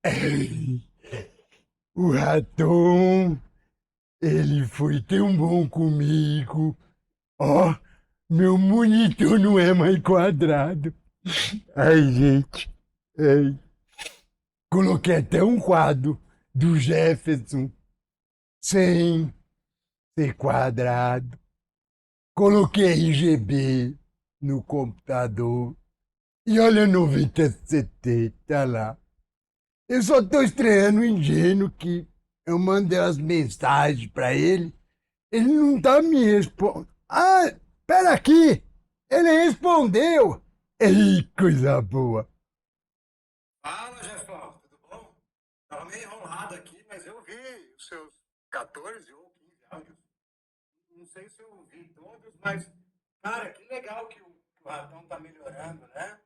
Ei, o Raton, ele foi tão bom comigo. Ó, meu monitor não é mais quadrado. Ai, gente. Ei. Coloquei até um quadro do Jefferson sem ser quadrado. Coloquei RGB no computador. E olha 9070 lá. Eu só tô estranhando o ingênuo que eu mandei as mensagens pra ele. Ele não tá me respondendo. Ah, pera aqui! Ele respondeu! Ei, coisa boa! Fala, Jefão, tudo bom? Tava meio enrolado aqui, mas eu vi os seus 14 ou 15 áudios. Não sei se eu vi todos, mas, cara, que legal que o Ratão tá melhorando, né?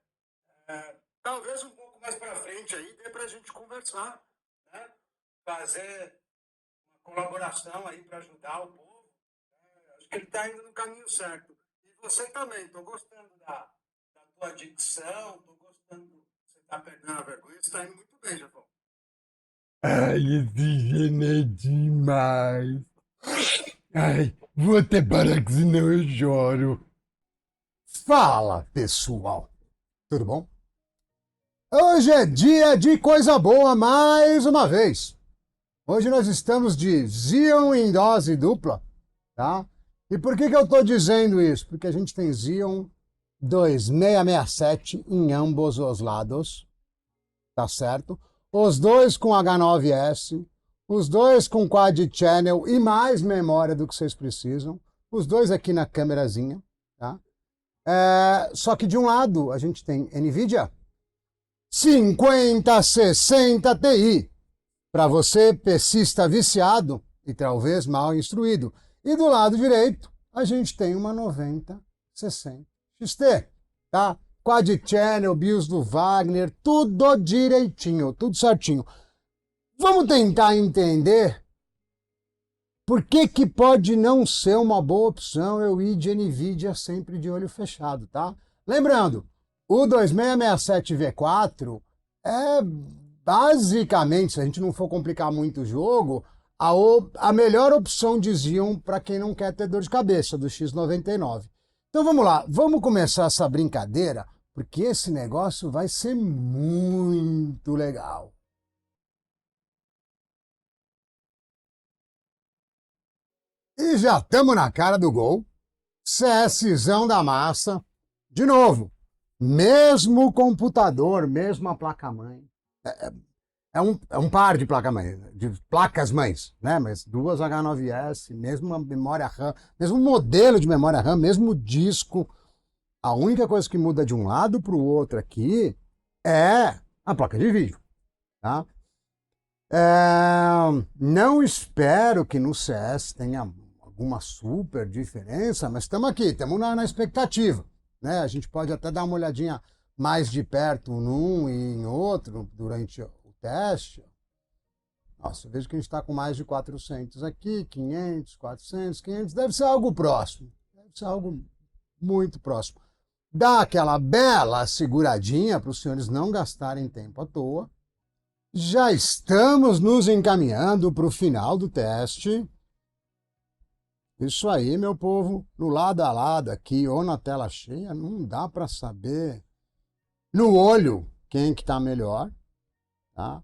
Talvez um pouco mais pra frente aí dê pra gente conversar, né? Fazer uma colaboração aí para ajudar o povo. Acho que ele tá indo no caminho certo. E você também, tô gostando da tua dicção, tô gostando. Você tá perdendo a vergonha, você tá indo muito bem, Jefão. Ai, esse gênio é demais! Ai, vou até parar que senão eu choro. Fala, pessoal. Tudo bom? Hoje é dia de coisa boa mais uma vez. Hoje nós estamos de Xeon em dose dupla, tá? E por que eu estou dizendo isso? Porque a gente tem Xeon 2667 em ambos os lados, tá certo? Os dois com H9S, os dois com Quad Channel e mais memória do que vocês precisam, os dois aqui na câmerazinha, tá? Só que de um lado a gente tem NVIDIA 5060 Ti, para você PCista viciado e talvez mal instruído. E do lado direito a gente tem uma 9060 XT, tá? Quad Channel, BIOS do Wagner, tudo direitinho, tudo certinho. Vamos tentar entender por que pode não ser uma boa opção eu ir de NVIDIA sempre de olho fechado, tá? Lembrando, o 2667V4 é basicamente, se a gente não for complicar muito o jogo, a melhor opção diziam para quem não quer ter dor de cabeça do X99. Então vamos lá, vamos começar essa brincadeira, porque esse negócio vai ser muito legal. E já estamos na cara do gol. CSzão da massa. De novo, mesmo computador, mesma placa-mãe. É um par de placa-mãe, de placas-mães, né? Mas duas H9S, mesma memória RAM, mesmo modelo de memória RAM, mesmo disco. A única coisa que muda de um lado para o outro aqui é a placa de vídeo, tá? Não espero que no CS tenha alguma super diferença, mas estamos aqui, estamos na expectativa, né? A gente pode até dar uma olhadinha mais de perto num e em outro durante o teste. Nossa, eu vejo que a gente está com mais de 400 aqui, 500, 400, 500, deve ser algo próximo, deve ser algo muito próximo. Dá aquela bela seguradinha para os senhores não gastarem tempo à toa. Já estamos nos encaminhando para o final do teste. Isso aí, meu povo, no lado a lado aqui ou na tela cheia, não dá para saber no olho quem que está melhor, tá?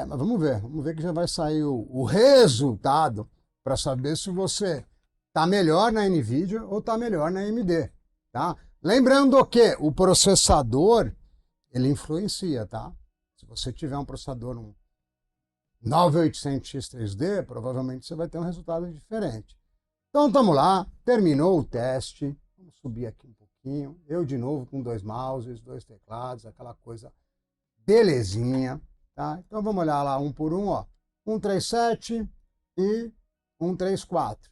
Mas vamos ver que já vai sair o resultado para saber se você está melhor na NVIDIA ou está melhor na AMD, tá? Lembrando que o processador, ele influencia, tá? Se você tiver um processador, um 9800X3D, provavelmente você vai ter um resultado diferente. Então, estamos lá, terminou o teste. Vamos subir aqui um pouquinho. Eu, de novo, com dois mouses, dois teclados, aquela coisa belezinha. Tá? Então, vamos olhar lá um por um. Ó. 137 e 134.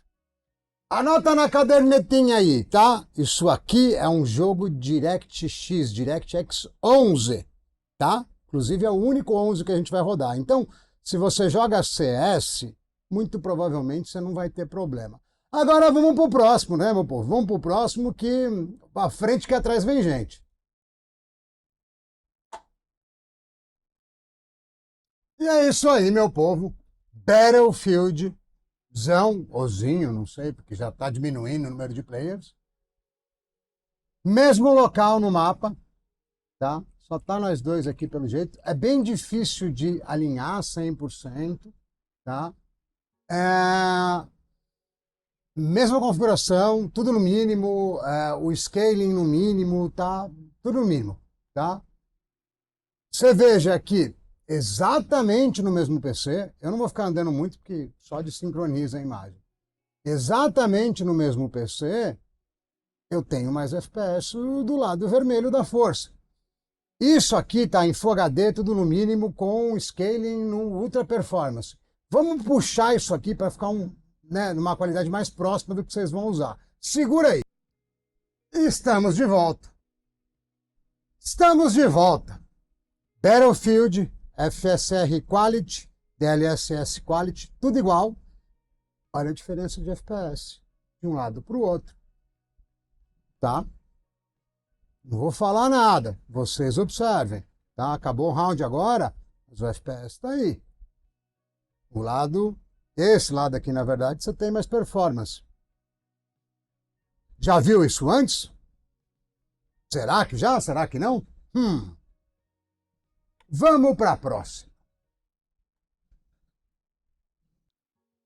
Anota na cadernetinha aí, tá? Isso aqui é um jogo DirectX, DirectX 11, tá? Inclusive é o único 11 que a gente vai rodar. Então, se você joga CS, muito provavelmente você não vai ter problema. Agora vamos pro próximo, né, meu povo? Vamos pro próximo que pra frente que atrás vem gente. E é isso aí, meu povo. Battlefield, ozinho, não sei, porque já está diminuindo o número de players. Mesmo local no mapa, tá? Só tá nós dois aqui pelo jeito. É bem difícil de alinhar 100%, tá? Mesma configuração, tudo no mínimo, o scaling no mínimo, tá? Tudo no mínimo, tá? Você veja aqui, exatamente no mesmo PC, eu não vou ficar andando muito porque só desincroniza a imagem. Exatamente no mesmo PC, eu tenho mais FPS do lado vermelho da força. Isso aqui está em Full HD, tudo no mínimo, com scaling no Ultra Performance. Vamos puxar isso aqui para ficar numa qualidade mais próxima do que vocês vão usar. Segura aí. Estamos de volta. Estamos de volta. Battlefield, FSR Quality, DLSS Quality, tudo igual. Olha a diferença de FPS de um lado para o outro. Tá? Não vou falar nada, vocês observem. Tá? Acabou o round agora, mas o FPS está aí. Esse lado aqui, na verdade, você tem mais performance. Já viu isso antes? Será que já? Será que não? Vamos para a próxima.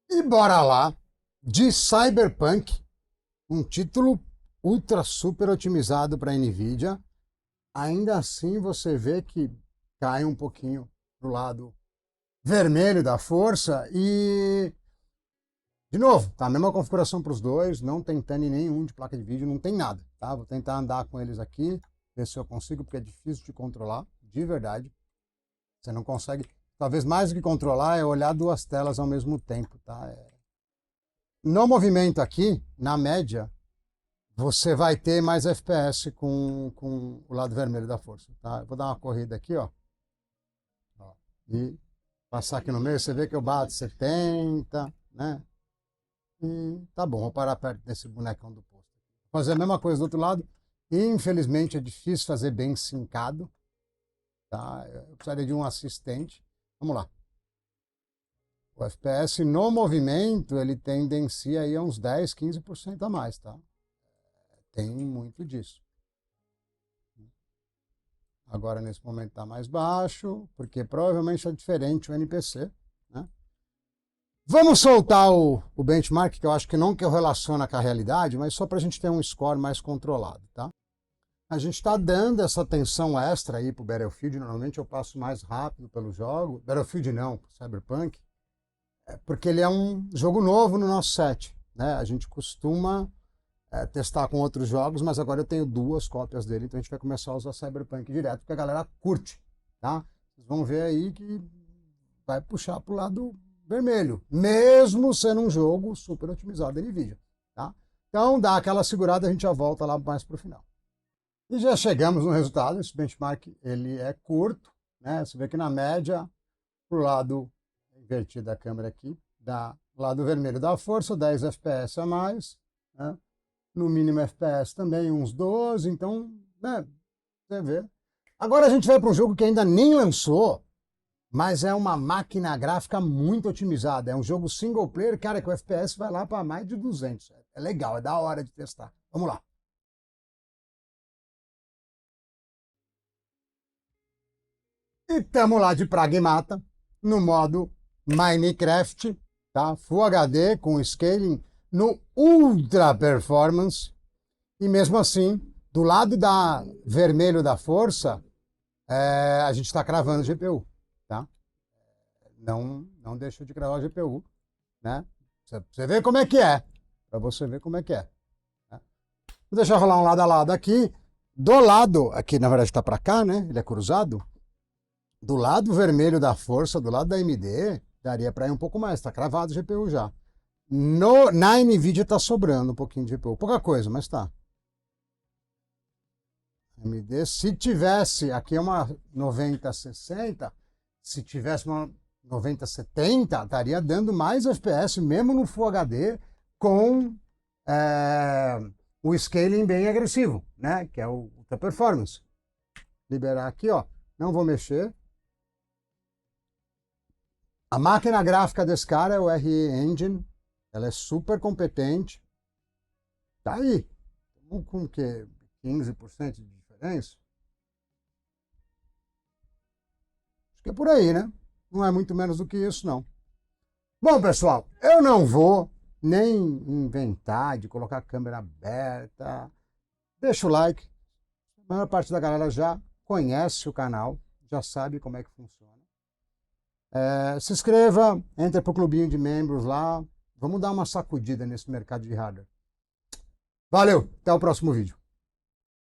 E bora lá, de Cyberpunk, um título ultra super otimizado para a NVIDIA. Ainda assim você vê que cai um pouquinho pro lado vermelho da força e, de novo, tá a mesma configuração para os dois, não tem TAN nenhum de placa de vídeo, não tem nada, tá? Vou tentar andar com eles aqui, ver se eu consigo, porque é difícil de controlar, de verdade. Você não consegue, talvez mais do que controlar é olhar duas telas ao mesmo tempo, tá? No movimento aqui, na média, você vai ter mais FPS com o lado vermelho da força, tá? Eu vou dar uma corrida aqui, ó. E passar aqui no meio, você vê que eu bato 70, né? E tá bom, vou parar perto desse bonecão do posto. Vou fazer a mesma coisa do outro lado. Infelizmente é difícil fazer bem sincado, tá? Eu precisaria de um assistente. Vamos lá. O FPS no movimento, ele tendencia aí a uns 10, 15% a mais, tá? Tem muito disso. Agora, nesse momento, está mais baixo, porque provavelmente é diferente o NPC. Né? Vamos soltar o benchmark, que eu acho que não que eu relaciona com a realidade, mas só para a gente ter um score mais controlado. Tá? A gente está dando essa atenção extra aí para o Battlefield. Normalmente eu passo mais rápido pelo jogo. Battlefield não, Cyberpunk. Porque ele é um jogo novo no nosso set. Né? A gente costuma testar com outros jogos, mas agora eu tenho 2 cópias dele, então a gente vai começar a usar Cyberpunk direto, porque a galera curte, tá? Vocês vão ver aí que vai puxar pro lado vermelho, mesmo sendo um jogo super otimizado da NVIDIA, tá? Então dá aquela segurada, a gente já volta lá mais pro final. E já chegamos no resultado, esse benchmark ele é curto, né? Você vê que na média, pro lado invertido da câmera aqui, dá lado vermelho da força, 10 FPS a mais, né? No mínimo FPS também, uns 12, então, né, você vê. Agora a gente vai para um jogo que ainda nem lançou, mas é uma máquina gráfica muito otimizada. É um jogo single player, cara, que o FPS vai lá para mais de 200. É legal, é da hora de testar. Vamos lá. E estamos lá de Pragmata, no modo Minecraft, tá? Full HD com scaling no Ultra Performance, e mesmo assim, do lado vermelho da força, a gente está cravando o GPU, tá? Não deixa de cravar o GPU, né? Você vê como é que é, para você ver como é que é. Né? Vou deixar rolar um lado a lado aqui. Do lado, aqui na verdade está para cá, né? Ele é cruzado. Do lado vermelho da força, do lado da AMD, daria para ir um pouco mais, está cravado o GPU já. Na NVIDIA está sobrando um pouquinho de GPU. Pouca coisa, mas tá. AMD, se tivesse, aqui é uma 9060, se tivesse uma 9070, estaria dando mais FPS, mesmo no Full HD, com o scaling bem agressivo, né? Que é o Ultra Performance. Liberar aqui, ó. Não vou mexer. A máquina gráfica desse cara é o RE Engine. Ela é super competente. Tá aí. Com o quê? 15% de diferença? Acho que é por aí, né? Não é muito menos do que isso, não. Bom, pessoal, eu não vou nem inventar de colocar a câmera aberta. Deixa o like. A maior parte da galera já conhece o canal, já sabe como é que funciona. Se inscreva, entre pro clubinho de membros lá. Vamos dar uma sacudida nesse mercado de hardware. Valeu, até o próximo vídeo.